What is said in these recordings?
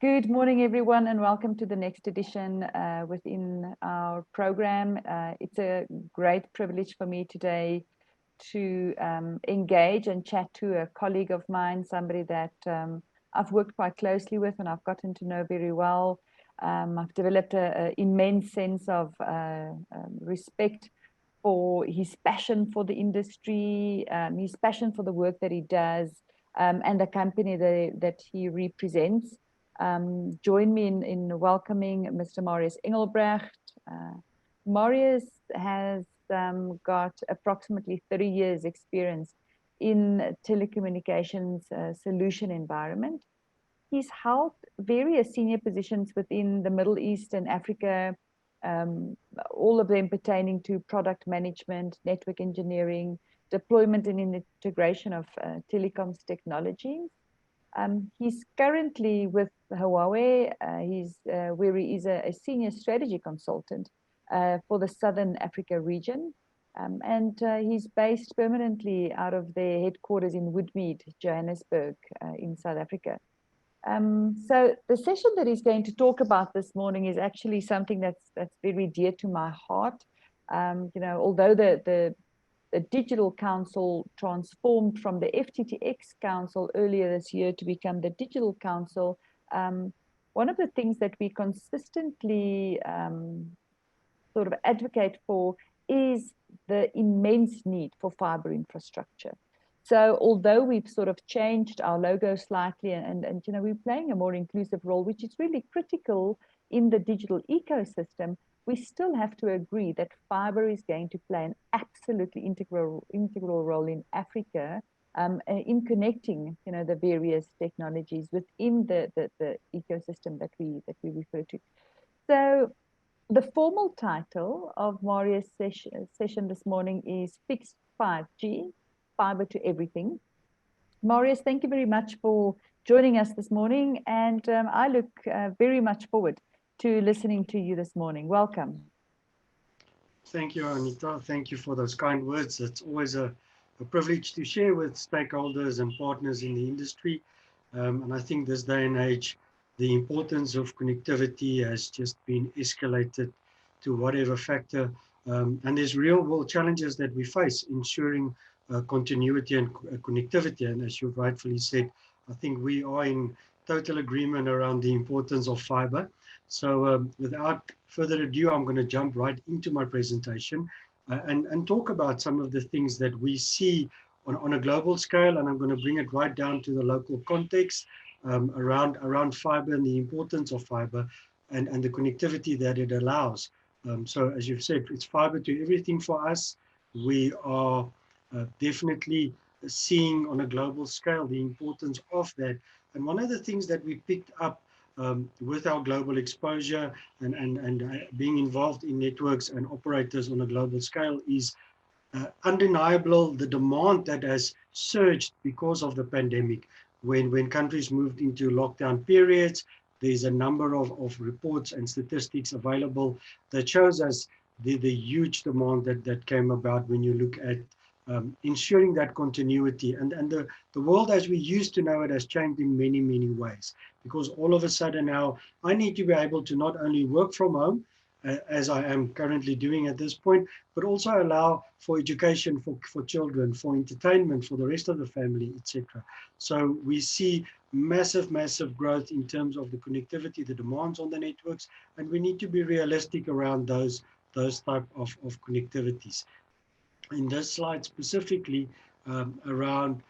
Good morning, everyone, and welcome to the next edition within our program. It's a great privilege for me today to engage and chat to a colleague of mine, somebody that I've worked quite closely with and I've gotten to know very well. I've developed an immense sense of respect for his passion for the industry, his passion for the work that he does, and the company that he represents. Join me in welcoming Mr. Marius Engelbrecht. Marius has got approximately 30 years experience in telecommunications solution environment. He's held various senior positions within the Middle East and Africa, all of them pertaining to product management, network engineering, deployment and integration of telecoms technologies. He's currently with Huawei. Where he is a senior strategy consultant for the Southern Africa region. And he's based permanently out of their headquarters in Woodmead, Johannesburg, in South Africa. So the session that he's going to talk about this morning is actually something that's very dear to my heart. Although the Digital Council transformed from the FTTX Council earlier this year to become the Digital Council, one of the things that we consistently sort of advocate for is the immense need for fiber infrastructure. So although we've sort of changed our logo slightly and we're playing a more inclusive role, which is really critical in the digital ecosystem, we still have to agree that fiber is going to play an absolutely integral role in Africa in connecting, the various technologies within the ecosystem that we refer to. So the formal title of Marius' session this morning is Fixed 5G, Fiber to Everything. Marius, thank you very much for joining us this morning, and I look very much forward to listening to you this morning. Welcome. Thank you, Anita. Thank you for those kind words. It's always a privilege to share with stakeholders and partners in the industry. And I think this day and age, the importance of connectivity has just been escalated to whatever factor. And there's real world challenges that we face, ensuring continuity and connectivity. And as you've rightfully said, I think we are in total agreement around the importance of fiber. So without further ado, I'm going to jump right into my presentation and talk about some of the things that we see on a global scale. And I'm going to bring it right down to the local context around fiber and the importance of fiber and the connectivity that it allows. So as you've said, it's fiber to everything for us. We are definitely seeing on a global scale the importance of that. And one of the things that we picked up with our global exposure and being involved in networks and operators on a global scale is undeniable the demand that has surged because of the pandemic. When countries moved into lockdown periods, there's a number of reports and statistics available that shows us the huge demand that came about when you look at ensuring that continuity. And the world as we used to know it has changed in many, many ways, because all of a sudden now I need to be able to not only work from home, as I am currently doing at this point, but also allow for education for children, for entertainment, for the rest of the family, etc. So we see massive growth in terms of the connectivity, the demands on the networks, and we need to be realistic around those type of connectivities. In this slide specifically around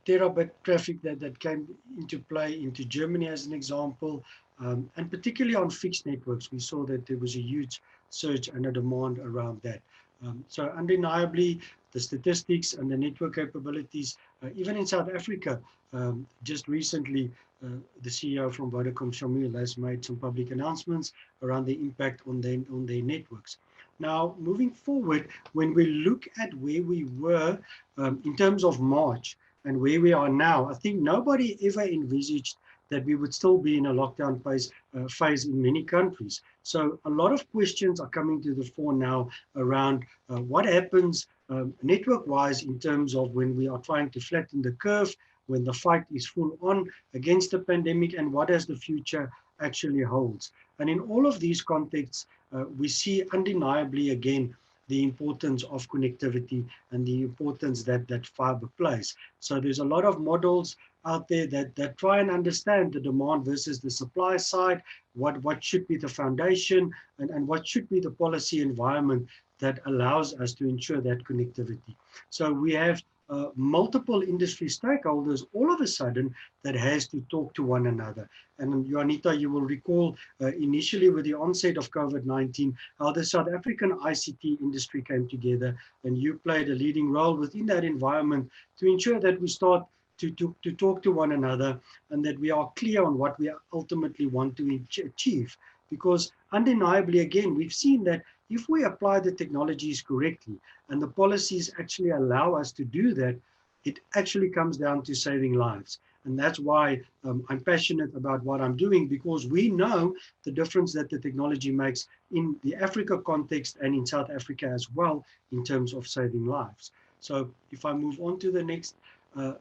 terabit traffic that came into play into Germany as an example, and particularly on fixed networks, we saw that there was a huge surge and a demand around that. So undeniably, the statistics and the network capabilities, even in South Africa, just recently, the CEO from Vodacom, Shamil, has made some public announcements around the impact on their networks. Now, moving forward, when we look at where we were in terms of March and where we are now, I think nobody ever envisaged that we would still be in a lockdown phase in many countries. So a lot of questions are coming to the fore now around what happens network-wise in terms of when we are trying to flatten the curve when the fight is full on against the pandemic, and what does the future actually holds. And in all of these contexts, we see undeniably again the importance of connectivity and the importance that fiber plays. So there's a lot of models out there that try and understand the demand versus the supply side, what should be the foundation, and what should be the policy environment that allows us to ensure that connectivity. So we have multiple industry stakeholders all of a sudden that has to talk to one another. And Juanita, you will recall initially with the onset of COVID-19, how the South African ICT industry came together, and you played a leading role within that environment to ensure that we start to talk to one another and that we are clear on what we ultimately want to achieve. Because undeniably, again, we've seen that if we apply the technologies correctly and the policies actually allow us to do that, it actually comes down to saving lives. And that's why I'm passionate about what I'm doing, because we know the difference that the technology makes in the Africa context and in South Africa as well in terms of saving lives. So if I move on to the next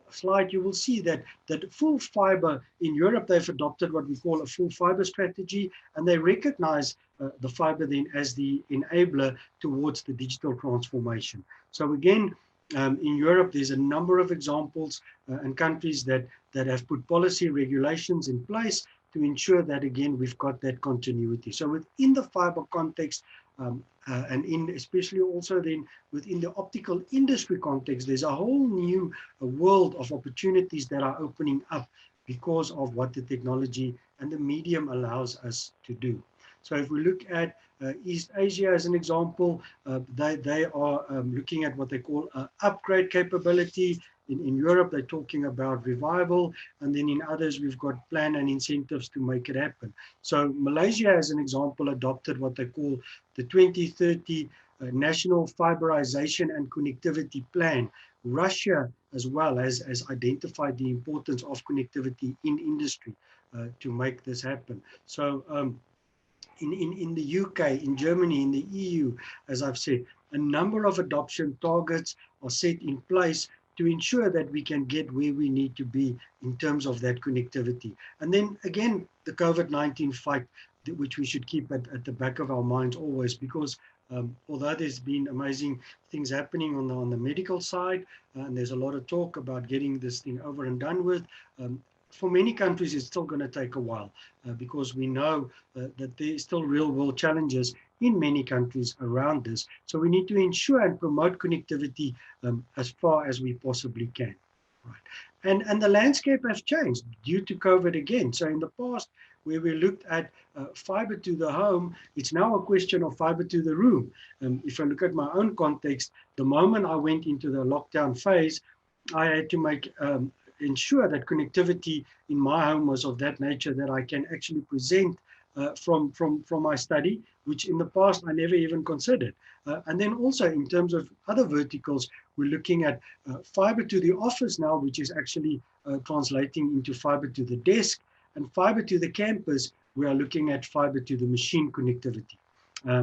slide, you will see that full fiber in Europe, they've adopted what we call a full fiber strategy, and they recognize the fiber then as the enabler towards the digital transformation. So again, in Europe, there's a number of examples and countries that have put policy regulations in place to ensure that, again, we've got that continuity. So within the fiber context, and especially also then within the optical industry context, there's a whole new world of opportunities that are opening up because of what the technology and the medium allows us to do. So if we look at East Asia as an example, they are looking at what they call upgrade capability. In Europe, they're talking about revival, and then in others, we've got plan and incentives to make it happen. So Malaysia, as an example, adopted what they call the 2030 National Fiberization and Connectivity Plan. Russia, as well, has identified the importance of connectivity in industry to make this happen. So in the UK, in Germany, in the EU, as I've said, a number of adoption targets are set in place to ensure that we can get where we need to be in terms of that connectivity. And then again, the COVID-19 fight, which we should keep at the back of our minds always, because although there's been amazing things happening on the medical side, and there's a lot of talk about getting this thing over and done with, for many countries, it's still going to take a while because we know that there's still real world challenges in many countries around this. So we need to ensure and promote connectivity as far as we possibly can. Right. And the landscape has changed due to COVID again. So in the past, where we looked at fiber to the home, it's now a question of fiber to the room. If I look at my own context, the moment I went into the lockdown phase, I had to ensure that connectivity in my home was of that nature that I can actually present from my study, which in the past I never even considered. And then also in terms of other verticals, we're looking at fiber to the office now, which is actually translating into fiber to the desk, and fiber to the campus, we are looking at fiber to the machine connectivity.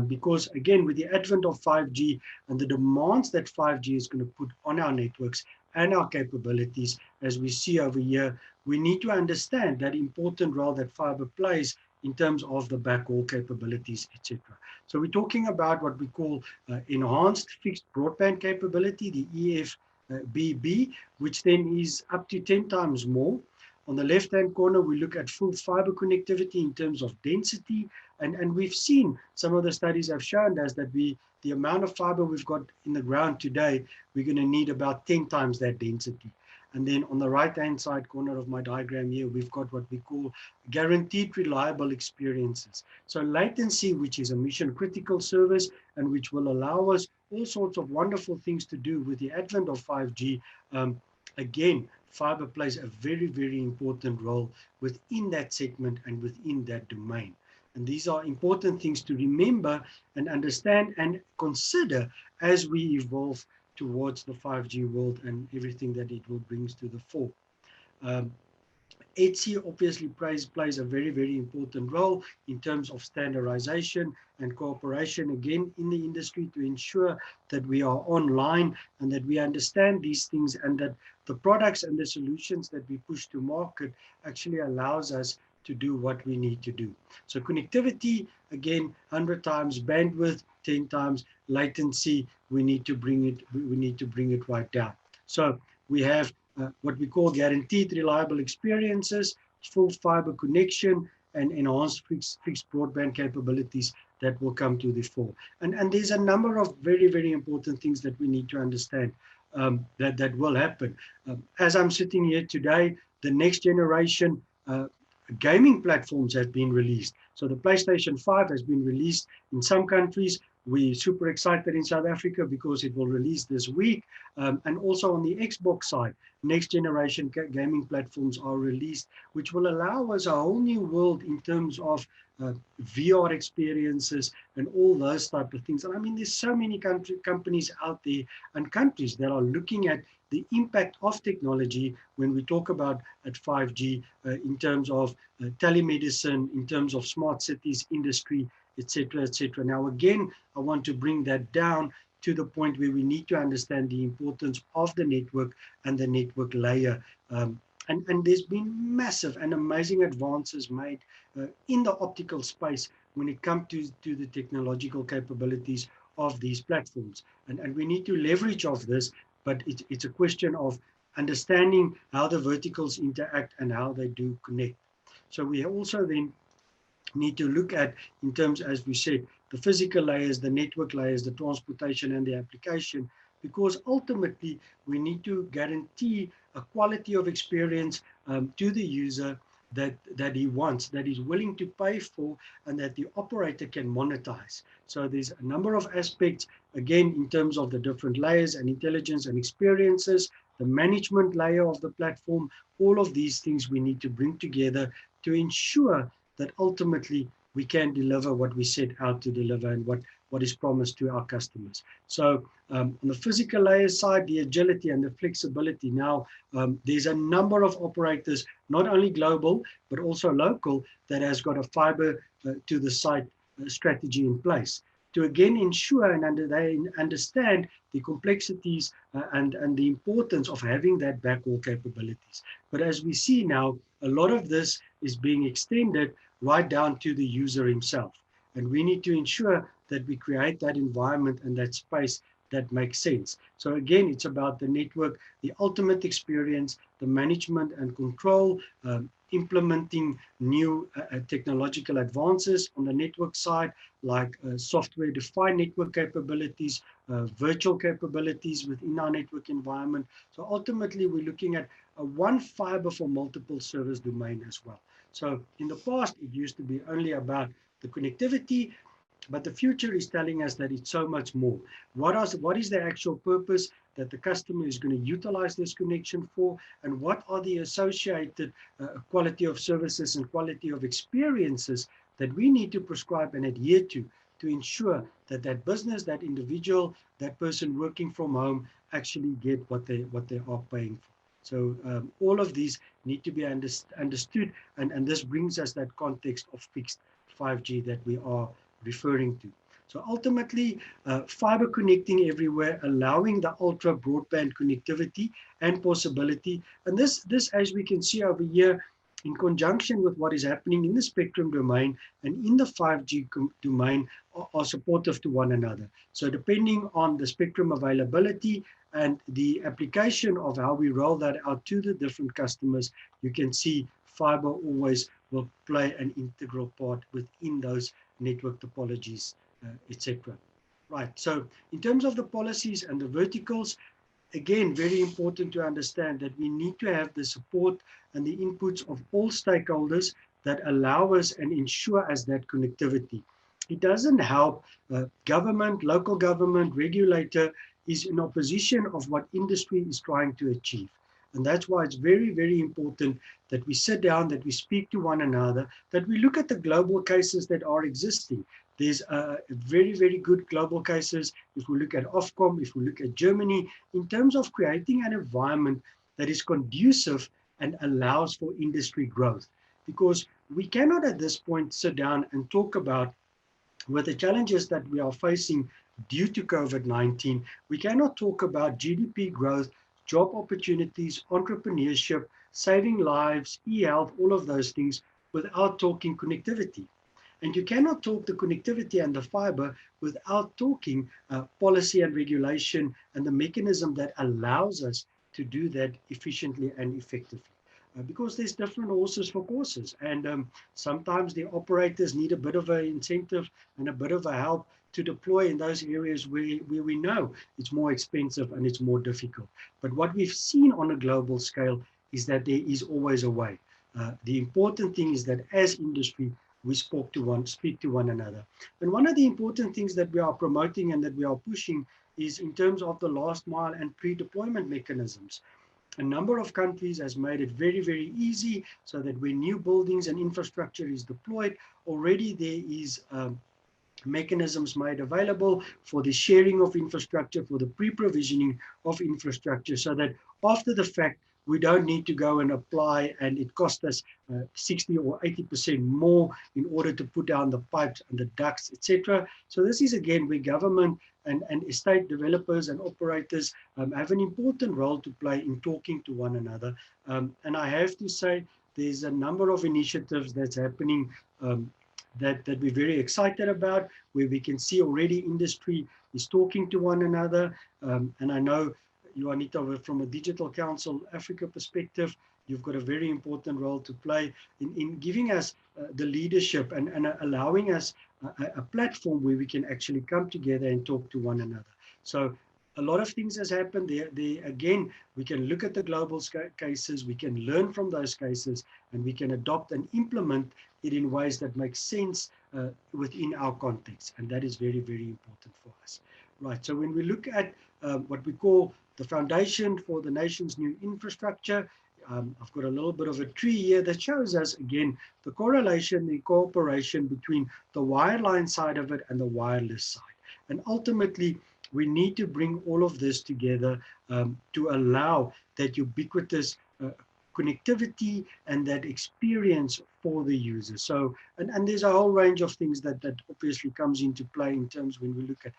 Because again, with the advent of 5G and the demands that 5G is going to put on our networks and our capabilities, as we see over here, we need to understand that important role that fiber plays in terms of the backhaul capabilities, etc. So we're talking about what we call enhanced fixed broadband capability, the EFBB, which then is up to 10 times more. On the left-hand corner, we look at full fiber connectivity in terms of density. And we've seen some of the studies have shown us that the amount of fiber we've got in the ground today, we're going to need about 10 times that density. And then on the right-hand side corner of my diagram here, we've got what we call guaranteed reliable experiences. So latency, which is a mission critical service and which will allow us all sorts of wonderful things to do with the advent of 5G. Again, fiber plays a very, very important role within that segment and within that domain. And these are important things to remember and understand and consider as we evolve towards the 5G world and everything that it will bring to the fore. ETSI obviously plays a very, very important role in terms of standardization and cooperation, again, in the industry to ensure that we are online and that we understand these things and that the products and the solutions that we push to market actually allows us to do what we need to do. So connectivity, again, 100 times bandwidth, 10 times latency, we need to bring it right down. So we have what we call guaranteed reliable experiences, full fiber connection, and enhanced fixed broadband capabilities that will come to the fore. And there's a number of very, very important things that we need to understand that will happen. As I'm sitting here today, the next generation gaming platforms have been released. So the PlayStation 5 has been released in some countries. We're super excited in South Africa because it will release this week. And also on the Xbox side, next generation gaming platforms are released, which will allow us a whole new world in terms of VR experiences and all those type of things. And I mean, there's so many companies out there and countries that are looking at the impact of technology when we talk about at 5G in terms of telemedicine, in terms of smart cities, industry, etc., etc. Now, again, I want to bring that down to the point where we need to understand the importance of the network and the network layer. And there's been massive and amazing advances made in the optical space when it comes to the technological capabilities of these platforms. And we need to leverage off this, but it's a question of understanding how the verticals interact and how they do connect. So we also then need to look at, in terms, as we said, the physical layers, the network layers, the transportation and the application, because ultimately we need to guarantee a quality of experience to the user that he wants, that he's willing to pay for, and that the operator can monetize. So there's a number of aspects, again, in terms of the different layers and intelligence and experiences, the management layer of the platform, all of these things we need to bring together to ensure that ultimately we can deliver what we set out to deliver and what is promised to our customers. So on the physical layer side, the agility and the flexibility. Now, there's a number of operators, not only global, but also local, that has got a fiber to the site strategy in place to again ensure and they understand the complexities and the importance of having that backhaul capabilities. But as we see now, a lot of this is being extended right down to the user himself. And we need to ensure that we create that environment and that space that makes sense. So again, it's about the network, the ultimate experience, the management and control, implementing new technological advances on the network side, like software-defined network capabilities, virtual capabilities within our network environment. So ultimately, we're looking at a one fiber for multiple service domain as well. So in the past, it used to be only about the connectivity, but the future is telling us that it's so much more. What is the actual purpose that the customer is going to utilize this connection for, and what are the associated quality of services and quality of experiences that we need to prescribe and adhere to ensure that that business, that individual, that person working from home actually get what they are paying for. So all of these need to be understood, and this brings us that context of fixed 5G that we are referring to. So ultimately, fiber connecting everywhere, allowing the ultra broadband connectivity and possibility. And this, as we can see over here, in conjunction with what is happening in the spectrum domain and in the 5G domain, are supportive to one another. So depending on the spectrum availability and the application of how we roll that out to the different customers, you can see fiber always will play an integral part within those network topologies, etc. Right, so in terms of the policies and the verticals, again, very important to understand that we need to have the support and the inputs of all stakeholders that allow us and ensure us that connectivity. It doesn't help government, local government, regulator is in opposition of what industry is trying to achieve. And that's why it's very, very important that we sit down, that we speak to one another, that we look at the global cases that are existing. There's very, very good global cases. If we look at Ofcom, if we look at Germany, in terms of creating an environment that is conducive and allows for industry growth. Because we cannot at this point sit down and talk about, with the challenges that we are facing due to COVID-19, we cannot talk about GDP growth, job opportunities, entrepreneurship, saving lives, e-health, all of those things without talking connectivity. And you cannot talk the connectivity and the fiber without talking policy and regulation and the mechanism that allows us to do that efficiently and effectively. Because there's different horses for courses, and sometimes the operators need a bit of an incentive and a bit of a help to deploy in those areas where we know it's more expensive and it's more difficult. But what we've seen on a global scale is that there is always a way. The important thing is that as industry, we speak to one another. And one of the important things that we are promoting and that we are pushing is in terms of the last mile and pre-deployment mechanisms. A number of countries has made it very, very easy so that when new buildings and infrastructure is deployed, already there is mechanisms made available for the sharing of infrastructure, for the pre-provisioning of infrastructure, so that after the fact, we don't need to go and apply and it costs us 60 or 80% more in order to put down the pipes and the ducts, etc. So this is again where government and estate developers and operators have an important role to play in talking to one another. And I have to say, there's a number of initiatives that's happening that we're very excited about, where we can see already industry is talking to one another. And I know you, Anita, from a Digital Council Africa perspective, you've got a very important role to play in giving us the leadership and allowing us a platform where we can actually come together and talk to one another. So a lot of things has happened there. Again, we can look at the global cases, we can learn from those cases, and we can adopt and implement it in ways that make sense within our context. And that is very, very important for us. Right, so when we look at what we call the foundation for the nation's new infrastructure, I've got a little bit of a tree here that shows us, again, the correlation, the cooperation between the wireline side of it and the wireless side. And ultimately, we need to bring all of this together to allow that ubiquitous connectivity and that experience for the user. So, and there's a whole range of things that obviously comes into play in terms when we look at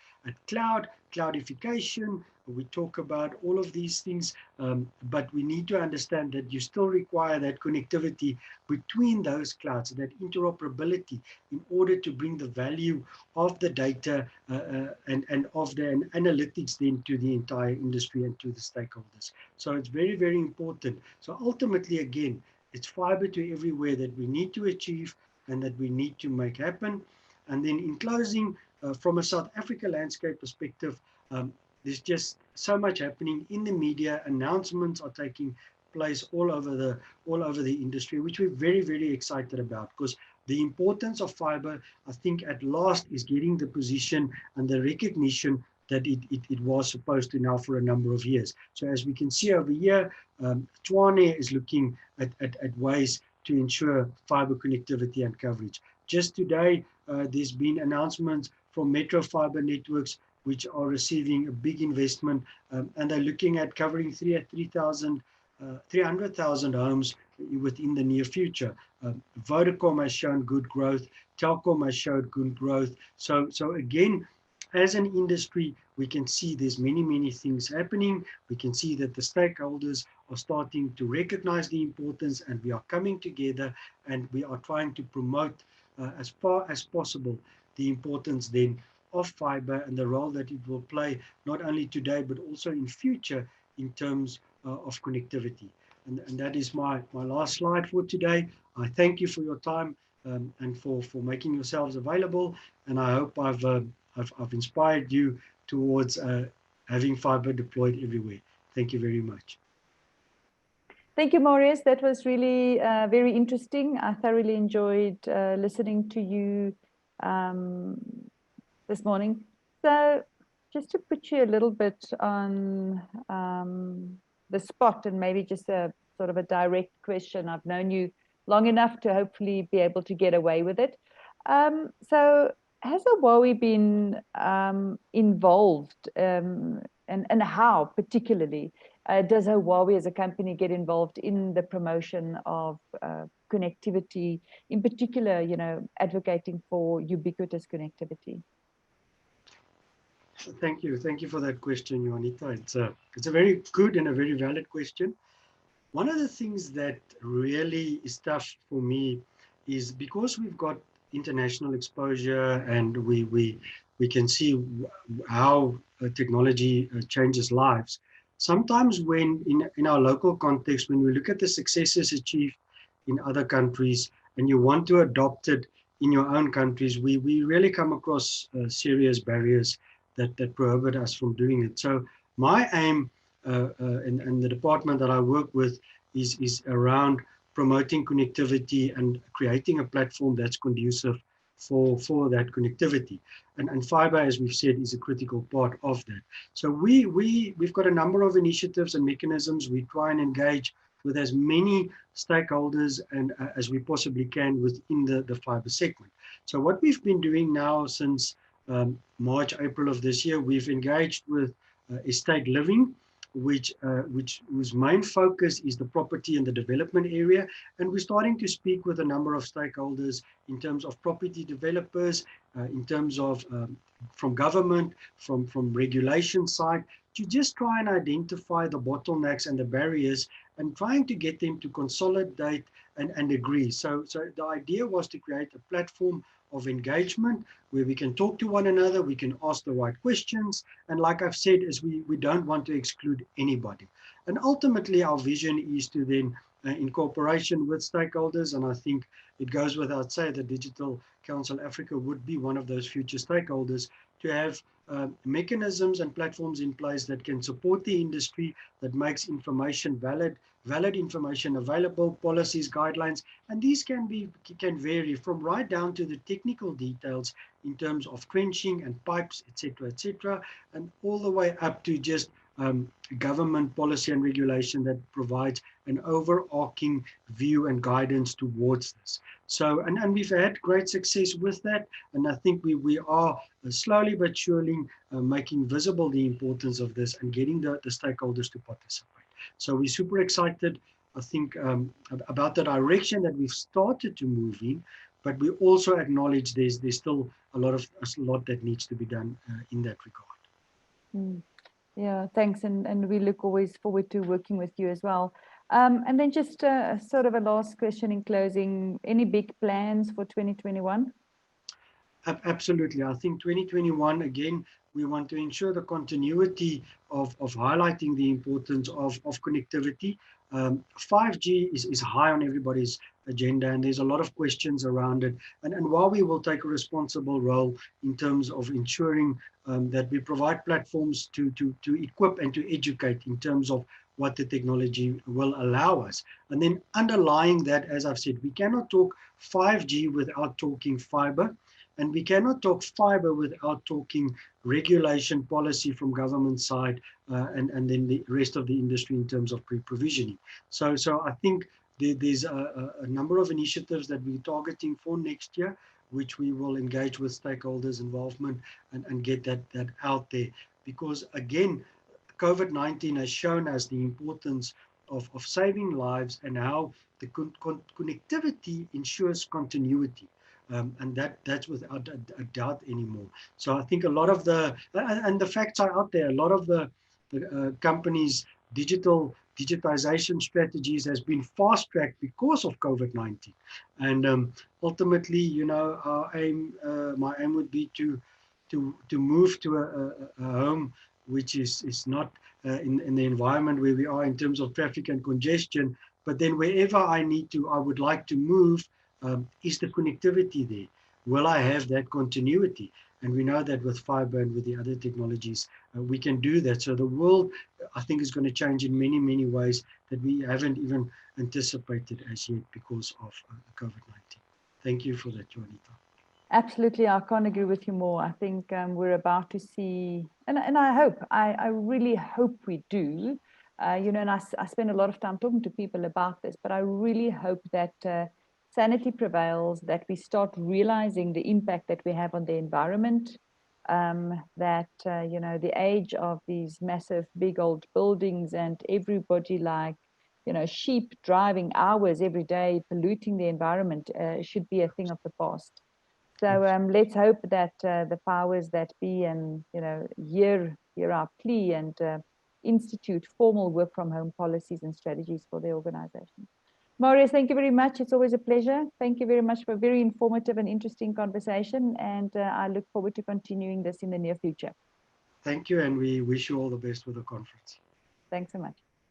cloudification. We talk about all of these things, but we need to understand that you still require that connectivity between those clouds, that interoperability, in order to bring the value of the data and of the analytics then to the entire industry and to the stakeholders. So it's very, very important. So ultimately, again, it's fiber to everywhere that we need to achieve and that we need to make happen. And then in closing, from a South Africa landscape perspective, there's just so much happening in the media. Announcements are taking place all over the industry, which we're very, very excited about, because the importance of fiber, I think, at last is getting the position and the recognition that it was supposed to now for a number of years. So as we can see over here, Tshwane is looking at ways to ensure fiber connectivity and coverage. Just today, there's been announcements from Metro Fiber Networks, which are receiving a big investment, and they're looking at covering 300,000 homes within the near future. Vodacom has shown good growth. Telkom has showed good growth. So again, as an industry, we can see there's many, many things happening. We can see that the stakeholders are starting to recognize the importance, and we are coming together and we are trying to promote as far as possible the importance then of fiber and the role that it will play not only today but also in future in terms of connectivity. And that is my last slide for today. I thank you for your time and for making yourselves available, and I hope I've inspired you towards having fiber deployed everywhere. Thank you very much. Thank you, Marius. That was really very interesting. I thoroughly enjoyed listening to you this morning. So just to put you a little bit on the spot, and maybe just a sort of a direct question. I've known you long enough to hopefully be able to get away with it. So has Huawei been involved, and how particularly does Huawei as a company get involved in the promotion of connectivity, in particular, advocating for ubiquitous connectivity? Thank you for that question, Juanita. It's a very good and a very valid question. One of the things that really is tough for me is because we've got international exposure and we can see how technology changes lives. Sometimes when in our local context, when we look at the successes achieved in other countries and you want to adopt it in your own countries, we really come across serious barriers that prohibit us from doing it. So my aim in the department that I work with is around promoting connectivity and creating a platform that's conducive for that connectivity. And fiber, as we've said, is a critical part of that. So we've got a number of initiatives and mechanisms. We try and engage with as many stakeholders and as we possibly can within the fiber segment. So what we've been doing now since March, April of this year, we've engaged with estate living, whose main focus is the property and the development area. And we're starting to speak with a number of stakeholders in terms of property developers, in terms of from government, from regulation side, to just try and identify the bottlenecks and the barriers and trying to get them to consolidate and agree. So the idea was to create a platform of engagement where we can talk to one another, we can ask the right questions, and like I've said, is we don't want to exclude anybody. And ultimately, our vision is to then, in cooperation with stakeholders, and I think it goes without saying that Digital Council Africa would be one of those future stakeholders, to have mechanisms and platforms in place that can support the industry, that makes information valid information available, policies, guidelines, and these can vary from right down to the technical details in terms of trenching and pipes, etc., and all the way up to just government policy and regulation that provides an overarching view and guidance towards this. So, and we've had great success with that, and I think we are slowly but surely making visible the importance of this and getting the stakeholders to participate. So we're super excited, I think, about the direction that we've started to move in, but we also acknowledge there's still a lot that needs to be done in that regard. Mm. Yeah, thanks. And we look always forward to working with you as well. And then just sort of a last question in closing, any big plans for 2021? Absolutely. I think 2021, again, we want to ensure the continuity of highlighting the importance of connectivity. 5G is high on everybody's agenda, and there's a lot of questions around it. And while we will take a responsible role in terms of ensuring that we provide platforms to equip and to educate in terms of what the technology will allow us. And then underlying that, as I've said, we cannot talk 5G without talking fiber. And we cannot talk fiber without talking regulation policy from government side and then the rest of the industry in terms of pre-provisioning. So I think there's a number of initiatives that we're targeting for next year, which we will engage with stakeholders involvement and get that out there. Because again, COVID-19 has shown us the importance of saving lives and how the connectivity ensures continuity. And that's without a doubt anymore. So I think a lot of and the facts are out there, a lot of the companies' digitization strategies has been fast-tracked because of COVID-19. And ultimately, our aim, my aim would be to move to a home which is not in the environment where we are in terms of traffic and congestion, but then wherever I would like to move, is the connectivity there? Will I have that continuity? And we know that with fiber and with the other technologies, we can do that. So the world, I think, is going to change in many, many ways that we haven't even anticipated as yet because of COVID-19. Thank you for that, Juanita. Absolutely, I can't agree with you more. I think we're about to see, and I really hope we do. And I spend a lot of time talking to people about this, but I really hope that sanity prevails, that we start realizing the impact that we have on the environment, that, the age of these massive, big old buildings and everybody like, sheep driving hours every day, polluting the environment should be a thing of the past. So let's hope that the powers that be and hear our plea and institute formal work from home policies and strategies for the organization. Marius, thank you very much. It's always a pleasure. Thank you very much for a very informative and interesting conversation. And I look forward to continuing this in the near future. Thank you, and we wish you all the best with the conference. Thanks so much.